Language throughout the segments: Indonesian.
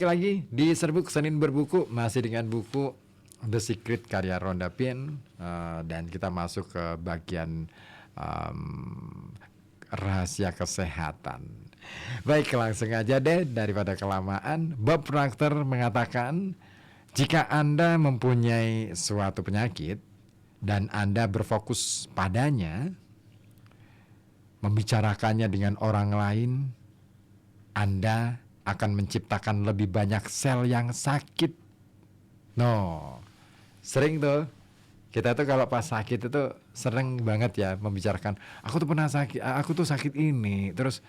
Lagi di Serbuk Senin Berbuku masih dengan buku The Secret karya Rhonda Byrne, dan kita masuk ke bagian rahasia kesehatan. Baik, langsung aja deh daripada kelamaan. Bob Proctor mengatakan, jika Anda mempunyai suatu penyakit dan Anda berfokus padanya, membicarakannya dengan orang lain, Anda akan menciptakan lebih banyak sel yang sakit. No, sering tuh kita tuh kalau pas sakit itu sering banget ya membicarakan, aku tuh pernah sakit, aku tuh sakit ini, terus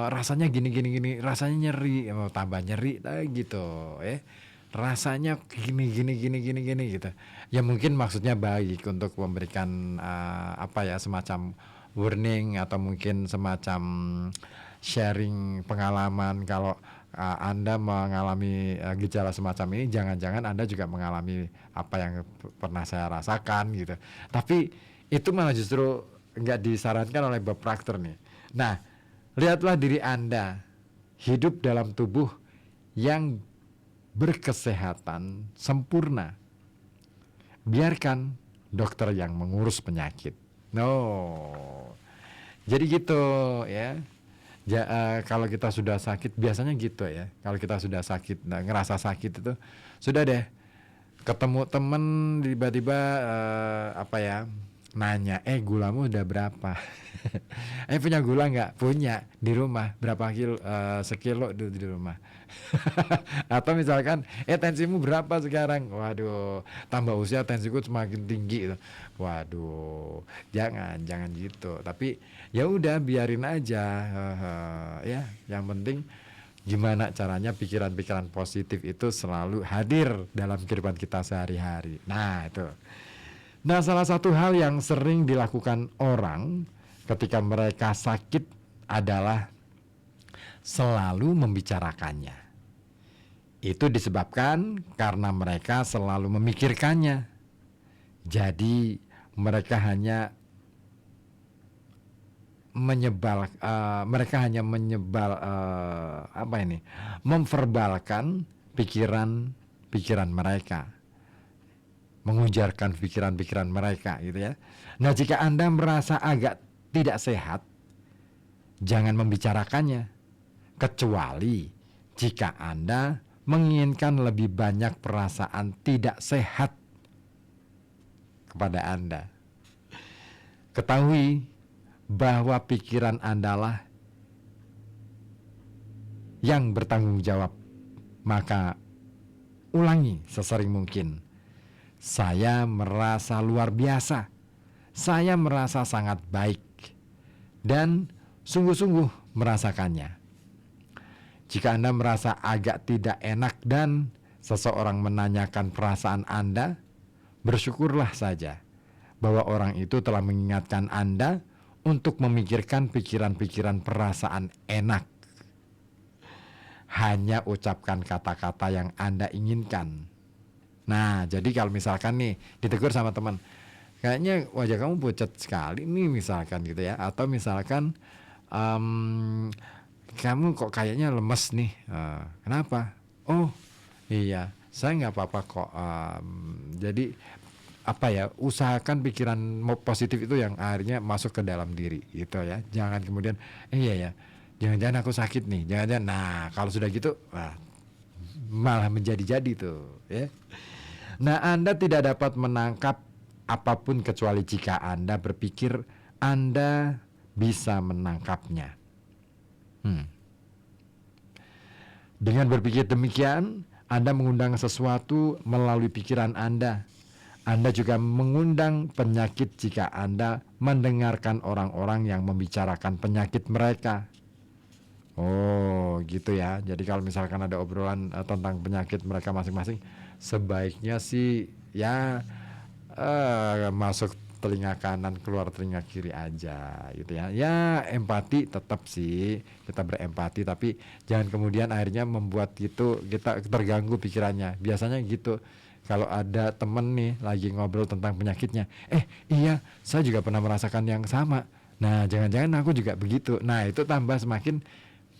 rasanya gini gini gini, rasanya nyeri, mau tambah nyeri gitu, rasanya gini gini gini gini gini gitu. Ya mungkin maksudnya baik untuk memberikan apa ya, semacam warning atau mungkin semacam sharing pengalaman kalau Anda mengalami gejala semacam ini, jangan-jangan Anda juga mengalami apa yang pernah saya rasakan gitu. Tapi itu malah justru nggak disarankan oleh Bob Proctor nih. Nah, lihatlah diri Anda hidup dalam tubuh yang berkesehatan sempurna. Biarkan dokter yang mengurus penyakit. No, jadi gitu ya. Kalau kita sudah sakit biasanya gitu ya. Kalau kita sudah sakit, ngerasa sakit itu sudah deh. Ketemu temen tiba-tiba apa ya, nanya, gulamu udah berapa? Punya gula nggak? Punya, di rumah berapa kilo? Sekilo di rumah. Atau misalkan, tensimu berapa sekarang? Waduh, tambah usia tensiku semakin tinggi. Waduh, jangan gitu. Tapi ya udah biarin aja, ya. Yang penting gimana caranya pikiran-pikiran positif itu selalu hadir dalam kehidupan kita sehari-hari. Nah itu. Nah, salah satu hal yang sering dilakukan orang ketika mereka sakit adalah selalu membicarakannya. Itu disebabkan karena mereka selalu memikirkannya. Jadi mereka hanya memverbalkan pikiran mereka, mengujarkan pikiran-pikiran mereka gitu ya. Nah, jika Anda merasa agak tidak sehat, jangan membicarakannya, kecuali jika Anda menginginkan lebih banyak perasaan tidak sehat kepada Anda. Ketahui bahwa pikiran Anda lah yang bertanggung jawab. Maka ulangi sesering mungkin. Saya merasa luar biasa. Saya merasa sangat baik. Dan sungguh-sungguh merasakannya. Jika Anda merasa agak tidak enak dan seseorang menanyakan perasaan Anda, bersyukurlah saja bahwa orang itu telah mengingatkan Anda untuk memikirkan pikiran-pikiran perasaan enak. Hanya ucapkan kata-kata yang Anda inginkan. Nah, jadi kalau misalkan nih ditegur sama teman, kayaknya wajah kamu pucat sekali nih misalkan gitu ya, atau misalkan kamu kok kayaknya lemes nih, kenapa? Oh iya, saya nggak apa-apa kok. Jadi apa ya, usahakan pikiran positif itu yang akhirnya masuk ke dalam diri gitu ya. Jangan kemudian iya ya, jangan-jangan aku sakit nih, jangan-jangan. Nah, kalau sudah gitu malah menjadi-jadi tuh ya. Nah, Anda tidak dapat menangkap apapun kecuali jika Anda berpikir Anda bisa menangkapnya. Dengan berpikir demikian, Anda mengundang sesuatu melalui pikiran Anda. Anda juga mengundang penyakit jika Anda mendengarkan orang-orang yang membicarakan penyakit mereka. Oh, gitu ya. Jadi kalau misalkan ada obrolan tentang penyakit mereka masing-masing, sebaiknya sih ya masuk telinga kanan, keluar telinga kiri aja gitu ya. Ya, empati tetap sih, kita berempati, tapi jangan kemudian akhirnya membuat gitu kita terganggu pikirannya. Biasanya gitu. Kalau ada temen nih lagi ngobrol tentang penyakitnya, iya saya juga pernah merasakan yang sama. Nah, jangan-jangan aku juga begitu. Nah, itu tambah semakin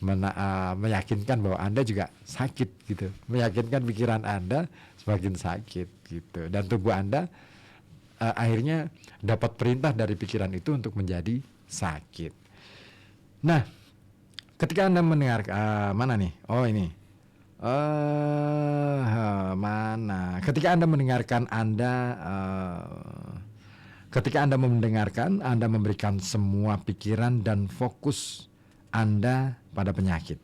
meyakinkan bahwa Anda juga sakit gitu, meyakinkan pikiran Anda semakin sakit gitu, dan tubuh Anda akhirnya dapat perintah dari pikiran itu untuk menjadi sakit. Nah, ketika Anda mendengar mana nih? Oh ini. Mana? Ketika Anda mendengarkan ketika Anda mendengarkan, Anda memberikan semua pikiran dan fokus Anda pada penyakit.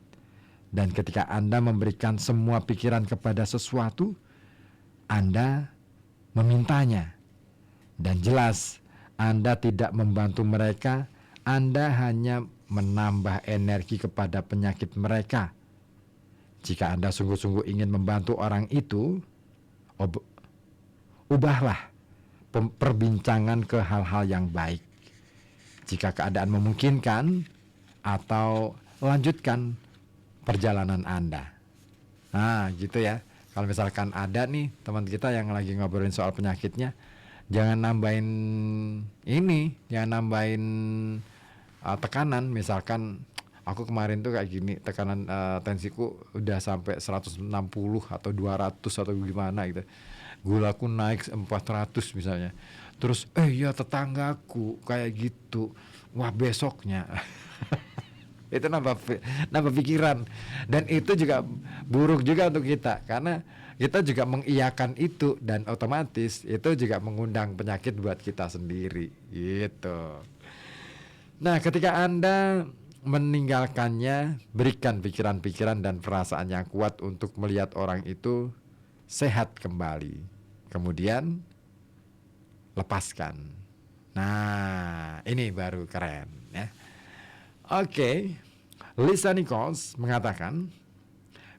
Dan ketika Anda memberikan semua pikiran kepada sesuatu, Anda memintanya. Dan jelas, Anda tidak membantu mereka, Anda hanya menambah energi kepada penyakit mereka. Jika Anda sungguh-sungguh ingin membantu orang itu, ubahlah perbincangan ke hal-hal yang baik. Jika keadaan memungkinkan, atau lanjutkan perjalanan Anda. Nah, gitu ya. Kalau misalkan ada nih teman kita yang lagi ngobrolin soal penyakitnya, jangan nambahin tekanan. Misalkan aku kemarin tuh kayak gini, tekanan tensiku udah sampai 160 atau 200 atau gimana gitu. Gulaku naik 400 misalnya. Terus ya tetanggaku kayak gitu. Wah, besoknya itu nambah pikiran, dan itu juga buruk juga untuk kita, karena kita juga mengiyakan itu, dan otomatis itu juga mengundang penyakit buat kita sendiri gitu. Nah, ketika Anda meninggalkannya, berikan pikiran-pikiran dan perasaan yang kuat untuk melihat orang itu sehat kembali, kemudian lepaskan. Nah, ini baru keren ya. Oke, Lisa Nichols mengatakan,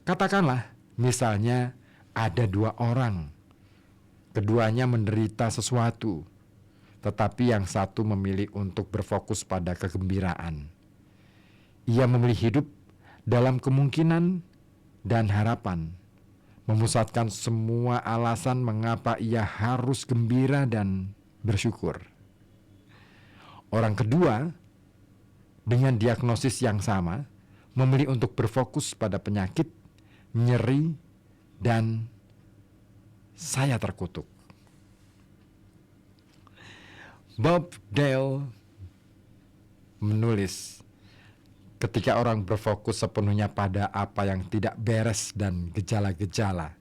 katakanlah misalnya ada 2 orang, keduanya menderita sesuatu, tetapi yang satu memilih untuk berfokus pada kegembiraan. Ia memilih hidup dalam kemungkinan dan harapan, memusatkan semua alasan mengapa ia harus gembira dan bersyukur. Orang kedua, dengan diagnosis yang sama, memilih untuk berfokus pada penyakit, nyeri, dan saya terkutuk. Bob Dale menulis, ketika orang berfokus sepenuhnya pada apa yang tidak beres dan gejala-gejala,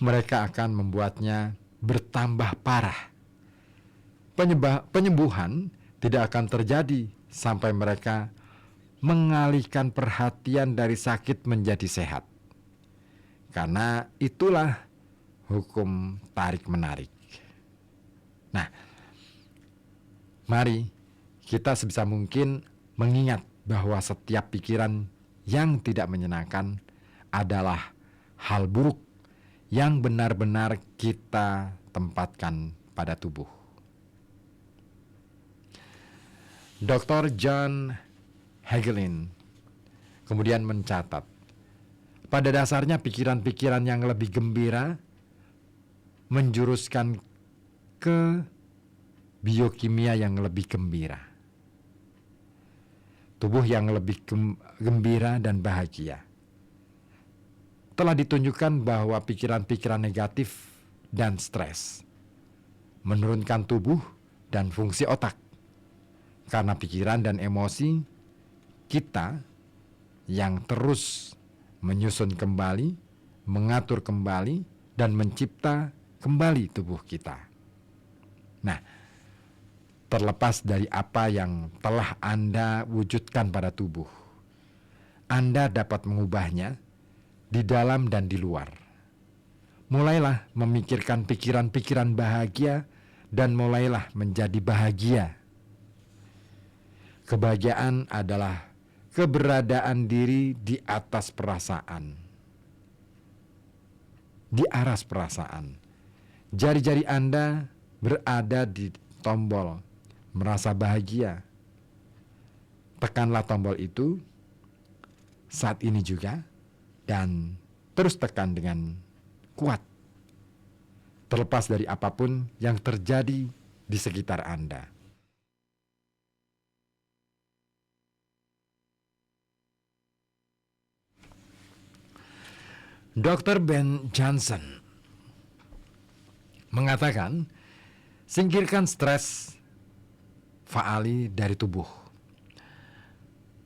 mereka akan membuatnya bertambah parah. Penyembuhan tidak akan terjadi sampai mereka mengalihkan perhatian dari sakit menjadi sehat. Karena itulah hukum tarik-menarik. Nah, mari kita sebisa mungkin mengingat bahwa setiap pikiran yang tidak menyenangkan adalah hal buruk yang benar-benar kita tempatkan pada tubuh. Dr. John Hagelin kemudian mencatat, pada dasarnya pikiran-pikiran yang lebih gembira menjuruskan ke biokimia yang lebih gembira. Tubuh yang lebih gembira dan bahagia. Telah ditunjukkan bahwa pikiran-pikiran negatif dan stres menurunkan tubuh dan fungsi otak. Karena pikiran dan emosi kita yang terus menyusun kembali, mengatur kembali, dan mencipta kembali tubuh kita. Nah, terlepas dari apa yang telah Anda wujudkan pada tubuh, Anda dapat mengubahnya di dalam dan di luar. Mulailah memikirkan pikiran-pikiran bahagia dan mulailah menjadi bahagia. Kebahagiaan adalah keberadaan diri di atas perasaan, di aras perasaan. Jari-jari Anda berada di tombol merasa bahagia. Tekanlah tombol itu saat ini juga dan terus tekan dengan kuat, terlepas dari apapun yang terjadi di sekitar Anda. Dr. Ben Johnson mengatakan, singkirkan stres faali dari tubuh,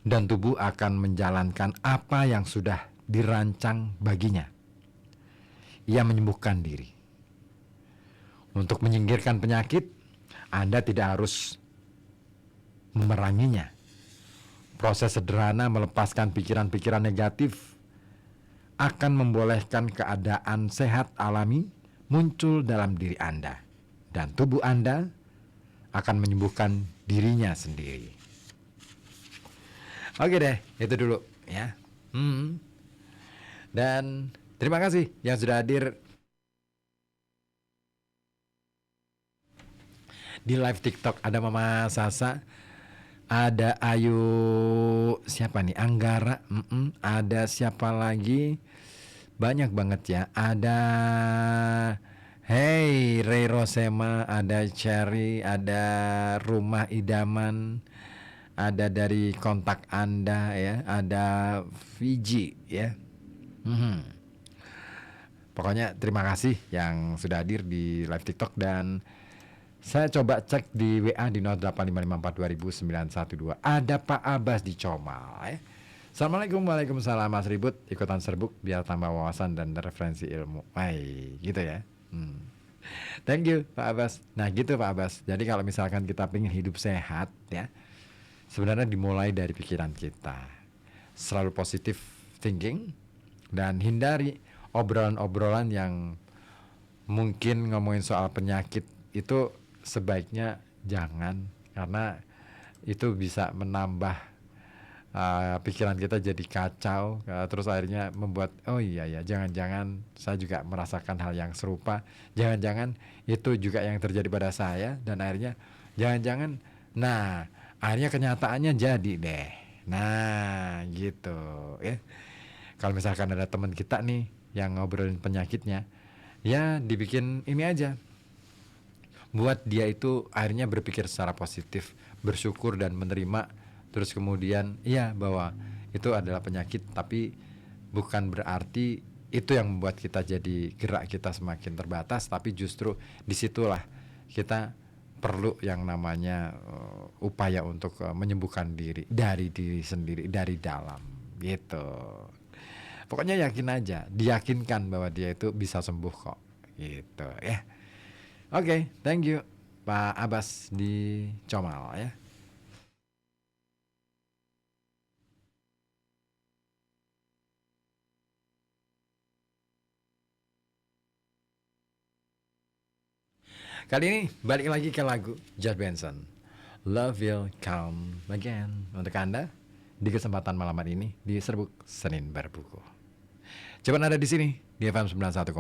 dan tubuh akan menjalankan apa yang sudah dirancang baginya. Ia menyembuhkan diri. Untuk menyingkirkan penyakit, Anda tidak harus memeranginya. Proses sederhana melepaskan pikiran-pikiran negatif akan membolehkan keadaan sehat alami muncul dalam diri Anda, dan tubuh Anda akan menyembuhkan dirinya sendiri. Oke deh, itu dulu ya. Dan terima kasih yang sudah hadir di live TikTok. Ada Mama Sasa, ada Ayu, siapa nih? Anggara, ada siapa lagi? Banyak banget ya. Ada Hey Ray Rosema, ada Cherry, ada Rumah Idaman, ada dari kontak Anda ya, ada Fiji ya. Pokoknya terima kasih yang sudah hadir di live TikTok, dan saya coba cek di WA di 08554200912. Ada Pak Abbas di Comal ya. Assalamualaikum, waalaikumsalam Mas Ribut, ikutan serbuk biar tambah wawasan dan referensi ilmu. Gitu ya. Thank you Pak Abbas. Nah gitu Pak Abbas. Jadi kalau misalkan kita pengen hidup sehat ya, sebenarnya dimulai dari pikiran kita. Selalu positive thinking, dan hindari obrolan-obrolan yang mungkin ngomongin soal penyakit. Itu sebaiknya jangan, karena itu bisa menambah pikiran kita jadi kacau, terus akhirnya membuat jangan-jangan saya juga merasakan hal yang serupa, jangan-jangan itu juga yang terjadi pada saya, dan akhirnya jangan-jangan, nah akhirnya kenyataannya jadi deh. Nah gitu ya. Kalau misalkan ada teman kita nih yang ngobrolin penyakitnya, ya dibikin ini aja, buat dia itu akhirnya berpikir secara positif, bersyukur dan menerima. Terus kemudian bahwa itu adalah penyakit, tapi bukan berarti itu yang membuat kita jadi gerak kita semakin terbatas, tapi justru disitulah kita perlu yang namanya upaya untuk menyembuhkan diri dari diri sendiri, dari dalam gitu. Pokoknya yakin aja, diyakinkan bahwa dia itu bisa sembuh kok gitu ya. Oke, thank you Pak Abbas di Comal ya. Kali ini balik lagi ke lagu George Benson, Love Will Come Again, untuk Anda di kesempatan malam hari ini di Serbuk Senin Berbuku. Coba ada di sini di FM 91,2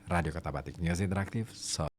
Radio Kota Batik, News Interaktif.